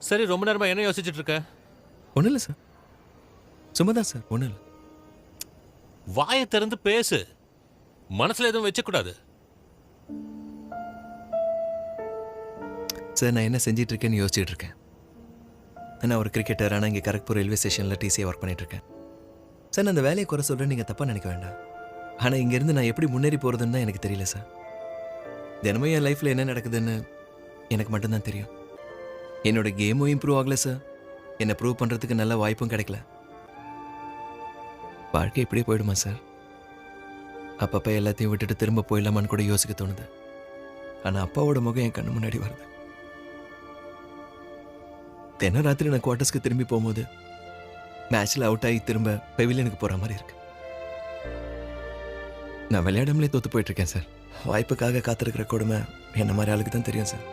சரி, ரொம்ப நேரமா என்ன யோசிச்சுட்டு இருக்க? ஒன்றும் இல்லை சார், சும்மா தான் சார், ஒன்றும் இல்லை. வாயை திறந்து பேசு. மனசுல எதுவும் வச்சக்கூடாது. சார் நான் என்ன செஞ்சிட்டு இருக்கேன்னு யோசிச்சுட்டு இருக்கேன். நான் ஒரு கிரிக்கெட்டர், ஆனால் இங்கே கரக்பூர் ரயில்வே ஸ்டேஷனில் டிசியை ஒர்க் பண்ணிட்டு இருக்கேன். சார் நான் அந்த வேலையை குறை சொல்கிறேன், நீங்கள் தப்பாக நினைக்க வேண்டாம். ஆனால் இங்கேருந்து நான் எப்படி முன்னேறி போகிறதுன்னு தான் எனக்கு தெரியல சார். தினமும் என் லைஃப்பில் என்ன நடக்குதுன்னு எனக்கு மட்டும்தான் தெரியும். என்னோட கேமும் இம்ப்ரூவ் ஆகலை சார். என்னை ப்ரூவ் பண்ணுறதுக்கு நல்ல வாய்ப்பும் கிடைக்கல. வாழ்க்கை இப்படியே போயிடுமா சார்? அப்பப்போ எல்லாத்தையும் விட்டுட்டு திரும்ப போயிடலாமான்னு கூட யோசிக்க தோணுது. ஆனால் அப்பாவோட முகம் என் கண்ணு முன்னாடி வருது. தினம் ராத்திரி நான் குவார்ட்டர்ஸ்க்கு திரும்பி போகும்போது மேட்ச்சில் அவுட் ஆகி திரும்ப பெவிலியனுக்கு போகிற மாதிரி இருக்கு. நான் விளையாடாமலே தோற்று போயிட்டுருக்கேன் சார். வாய்ப்புக்காக காத்திருக்கிற கொடுமை என்ன மாதிரி ஆளுக்கு தான் தெரியும் சார்.